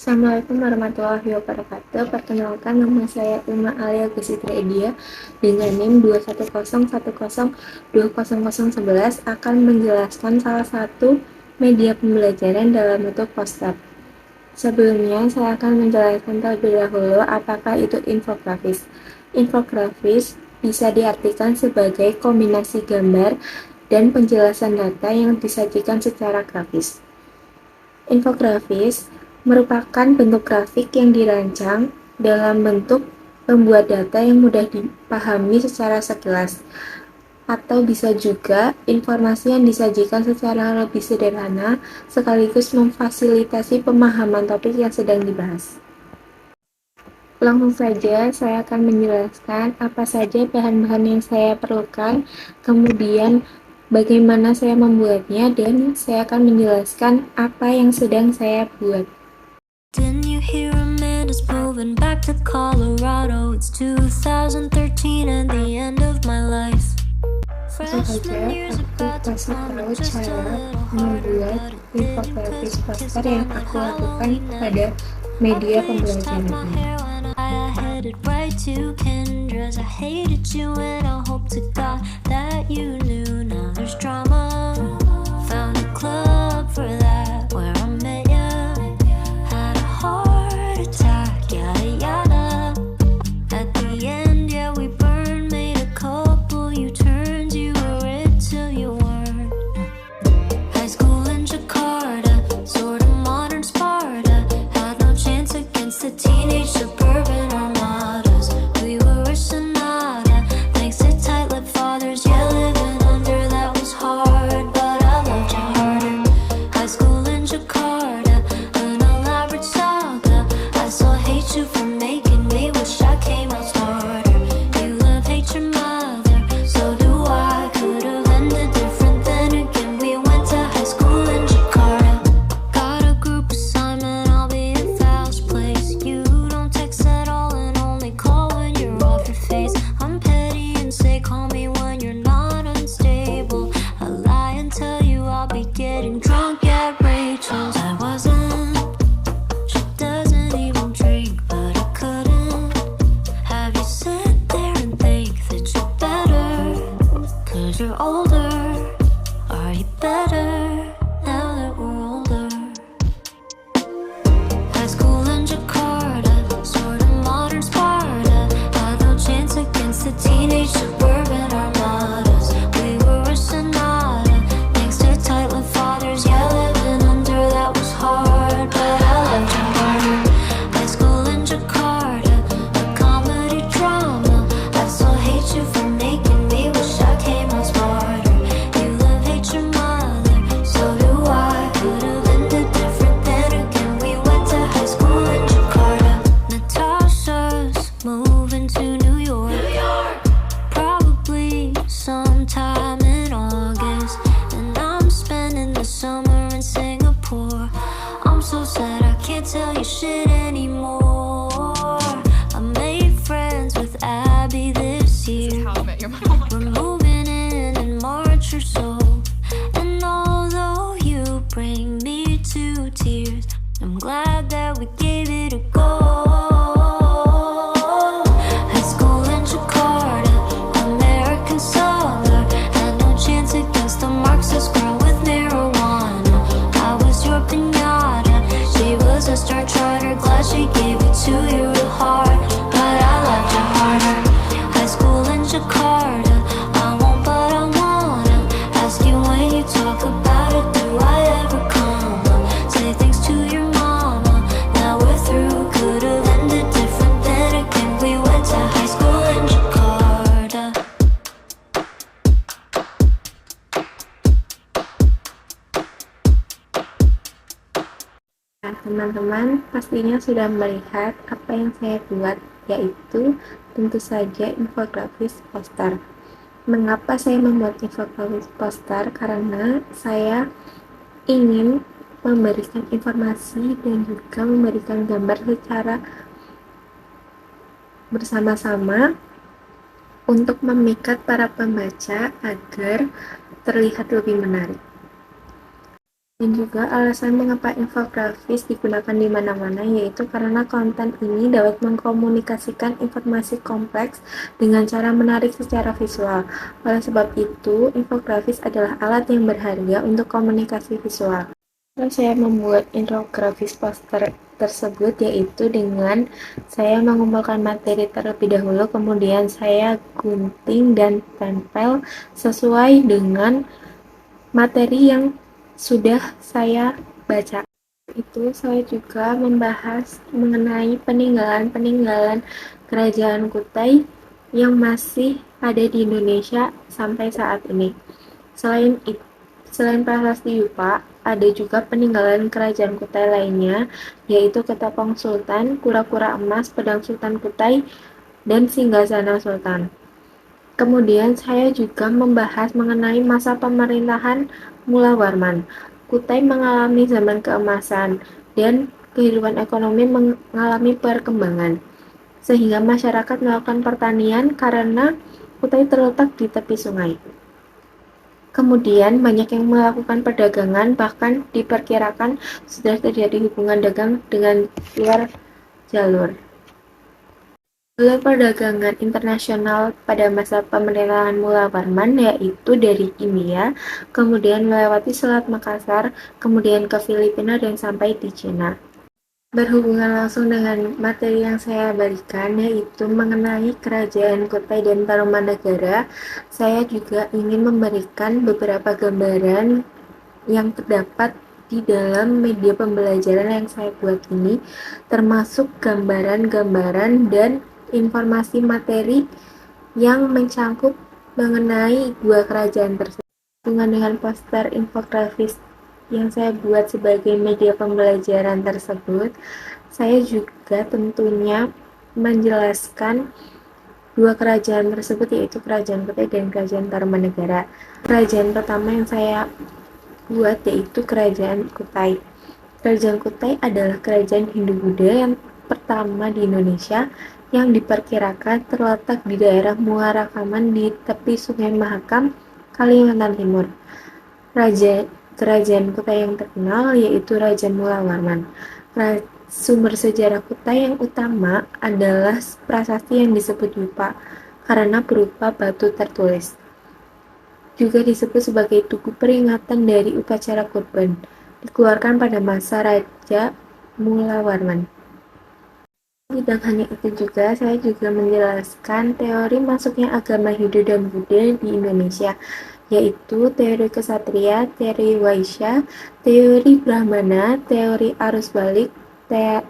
Assalamualaikum warahmatullahi wabarakatuh. Perkenalkan, nama saya Uma Alia Gusitra Edia dengan NIM 21010200011 akan menjelaskan salah satu media pembelajaran dalam bentuk poster. Sebelumnya, saya akan menjelaskan terlebih dahulu apakah itu infografis. Infografis bisa diartikan sebagai kombinasi gambar dan penjelasan data yang disajikan secara grafis. Infografis merupakan bentuk grafik yang dirancang dalam bentuk membuat data yang mudah dipahami secara sekilas, atau bisa juga informasi yang disajikan secara lebih sederhana sekaligus memfasilitasi pemahaman topik yang sedang dibahas. Langsung saja saya akan menjelaskan apa saja bahan-bahan yang saya perlukan, kemudian bagaimana saya membuatnya, dan saya akan menjelaskan apa yang sedang saya buat. Didn't you hear Amanda's moving back to Colorado? It's 2013 and the end of my life. Langsung saja aku kasih tahu cara membuat infografis poster yang aku lakukan pada media pembelajaran ini. I headed right to Kendra's. I hated you and I hope to God that you knew. Now there's drama. Found a club for that where I met ya. Had a heart attack, yada yada. At the end, yeah, we burned, made a couple U-turns. You were it till you weren't. High school in Jakarta, sort of modern Sparta. Had no chance against the teenage suburban armadas. We were a sonata, thanks to tight-lipped fathers. Yeah, living under that was hard, but I loved you harder. High school in Jakarta, an elaborate saga. I still hate you for making me wish I came out smarter. You love, hate your mother, so do I. Could have ended different, then again we went to high school in Jakarta. Got a group assignment, I'll be in fast place. You don't text at all and only call when you're off your face. I'm petty and say call me when you're not unstable. I lie and tell you I'll be getting drunk at Rachel's. I wasn't. She doesn't even drink, but I couldn't have you sit there and think that you're better. Cause you're older. Are you better now that we're older? High school in Jakarta, sort of modern Sparta. Had no chance against the teenage suburban armadas. We were a sonata, thanks to tight-lipped fathers. Yeah, living under that was hard, but I loved you harder. High school in Jakarta, a comedy drama. I still hate you for making me wish I came out smarter. You love, hate your mother, so do I. Could have ended different, then again we went to high school in Jakarta. Natasha's moving to New York. Probably sometime in August. And I'm spending the summer in Singapore. I'm so sad I can't tell you shit anymore. I made friends with Abby this year. How I Met Your Mother. We're moving in March or so. And although you bring me to tears, I'm glad that we gave it a go. High school in Jakarta, American summer. Had no chance against the Marxist girl with marijuana. I was your pinata, she was a Star Charter. Glad she gave it to you real hard, but I loved you harder. High school in Jakarta, I won't but I wanna ask you when you talk about it, do I ever come up? Say thanks to your mama, now we're through. Could have ended different, then again we went to high school in Jakarta. Nah, teman-teman pastinya sudah melihat apa yang saya buat, yaitu tentu saja infografis poster. Mengapa saya membuat infografis poster? Karena saya ingin memberikan informasi dan juga memberikan gambar secara bersama-sama untuk memikat para pembaca agar terlihat lebih menarik. Dan juga alasan mengapa infografis digunakan di mana-mana yaitu karena konten ini dapat mengkomunikasikan informasi kompleks dengan cara menarik secara visual. Oleh sebab itu, infografis adalah alat yang berharga untuk komunikasi visual. Terus saya membuat infografis poster tersebut yaitu dengan saya mengumpulkan materi terlebih dahulu, kemudian saya gunting dan tempel sesuai dengan materi yang sudah saya baca. Itu saya juga membahas mengenai peninggalan-peninggalan kerajaan Kutai yang masih ada di Indonesia sampai saat ini. Selain prasasti Yupa, ada juga peninggalan kerajaan Kutai lainnya, yaitu Ketapang Sultan, Kura-kura Emas, Pedang Sultan Kutai, dan Singgasana Sultan. Kemudian saya juga membahas mengenai masa pemerintahan Mula Warman. Kutai mengalami zaman keemasan dan kehidupan ekonomi mengalami perkembangan, sehingga masyarakat melakukan pertanian karena Kutai terletak di tepi sungai. Kemudian banyak yang melakukan perdagangan, bahkan diperkirakan sudah terjadi hubungan dagang dengan luar jalur. Jalur perdagangan internasional pada masa pemerintahan Mula Warman yaitu dari India, kemudian melewati Selat Makassar, kemudian ke Filipina dan sampai di Cina. Berhubungan langsung dengan materi yang saya berikan yaitu mengenai Kerajaan Kutai dan Tarumanegara, saya juga ingin memberikan beberapa gambaran yang terdapat di dalam media pembelajaran yang saya buat ini, termasuk gambaran-gambaran dan informasi materi yang mencangkup mengenai dua kerajaan tersebut. Dengan poster infografis yang saya buat sebagai media pembelajaran tersebut, saya juga tentunya menjelaskan dua kerajaan tersebut yaitu Kerajaan Kutai dan Kerajaan Tarumanegara. Kerajaan pertama yang saya buat yaitu Kerajaan Kutai. Kerajaan Kutai adalah kerajaan Hindu-Buddha yang pertama di Indonesia yang diperkirakan terletak di daerah Muara Kaman di tepi Sungai Mahakam, Kalimantan Timur. Kerajaan Kutai yang terkenal yaitu Raja Mula Warman. Sumber sejarah Kutai yang utama adalah prasasti yang disebut Yupa karena berupa batu tertulis. Juga disebut sebagai tugu peringatan dari upacara kurban, dikeluarkan pada masa Raja Mula Warman. Tidak hanya itu juga, saya juga menjelaskan teori masuknya agama Hindu dan Buddha di Indonesia, yaitu teori kesatria, teori Waisya, teori Brahmana, teori arus balik,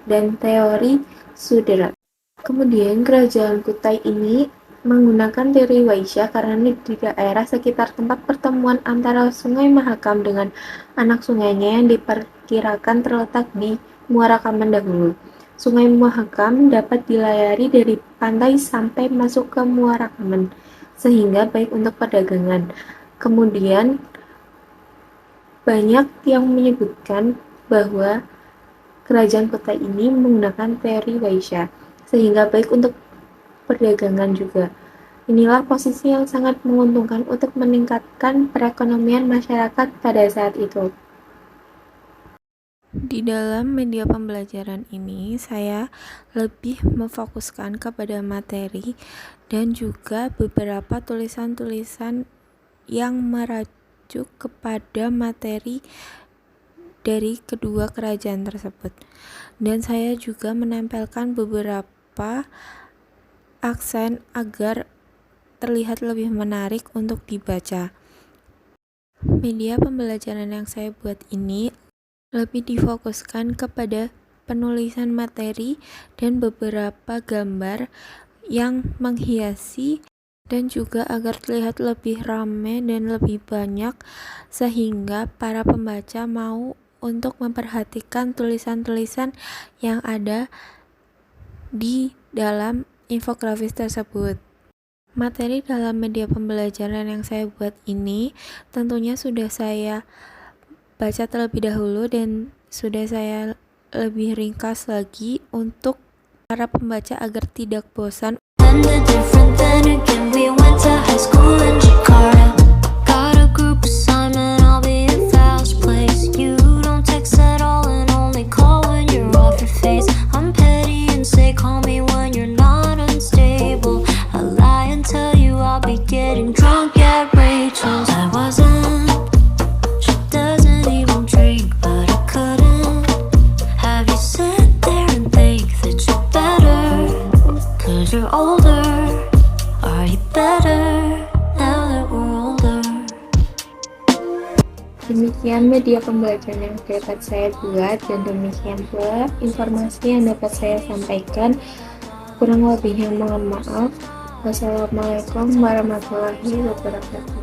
dan teori Sudra. Kemudian kerajaan Kutai ini menggunakan teori Waisya karena di daerah sekitar tempat pertemuan antara Sungai Mahakam dengan anak sungainya yang diperkirakan terletak di Muara Kaman dahulu. Sungai Mahakam dapat dilayari dari pantai sampai masuk ke Muara Kaman, sehingga baik untuk perdagangan. Kemudian banyak yang menyebutkan bahwa kerajaan Kutai ini menggunakan teori Waisya, sehingga baik untuk perdagangan juga. Inilah posisi yang sangat menguntungkan untuk meningkatkan perekonomian masyarakat pada saat itu. Di dalam media pembelajaran ini, saya lebih memfokuskan kepada materi dan juga beberapa tulisan-tulisan yang merujuk kepada materi dari kedua kerajaan tersebut. Dan saya juga menempelkan beberapa aksen agar terlihat lebih menarik untuk dibaca. Media pembelajaran yang saya buat ini lebih difokuskan kepada penulisan materi dan beberapa gambar yang menghiasi dan juga agar terlihat lebih ramai dan lebih banyak sehingga para pembaca mau untuk memperhatikan tulisan-tulisan yang ada di dalam infografis tersebut. Materi dalam media pembelajaran yang saya buat ini tentunya sudah saya baca terlebih dahulu dan sudah saya lebih ringkas lagi untuk para pembaca agar tidak bosan. we're older? Are you better now that we're older? Demikian media pembelajaran yang dapat saya buat, dan demikian pula informasi yang dapat saya sampaikan. Kurang lebihnya mohon maaf. Wassalamualaikum warahmatullahi wabarakatuh.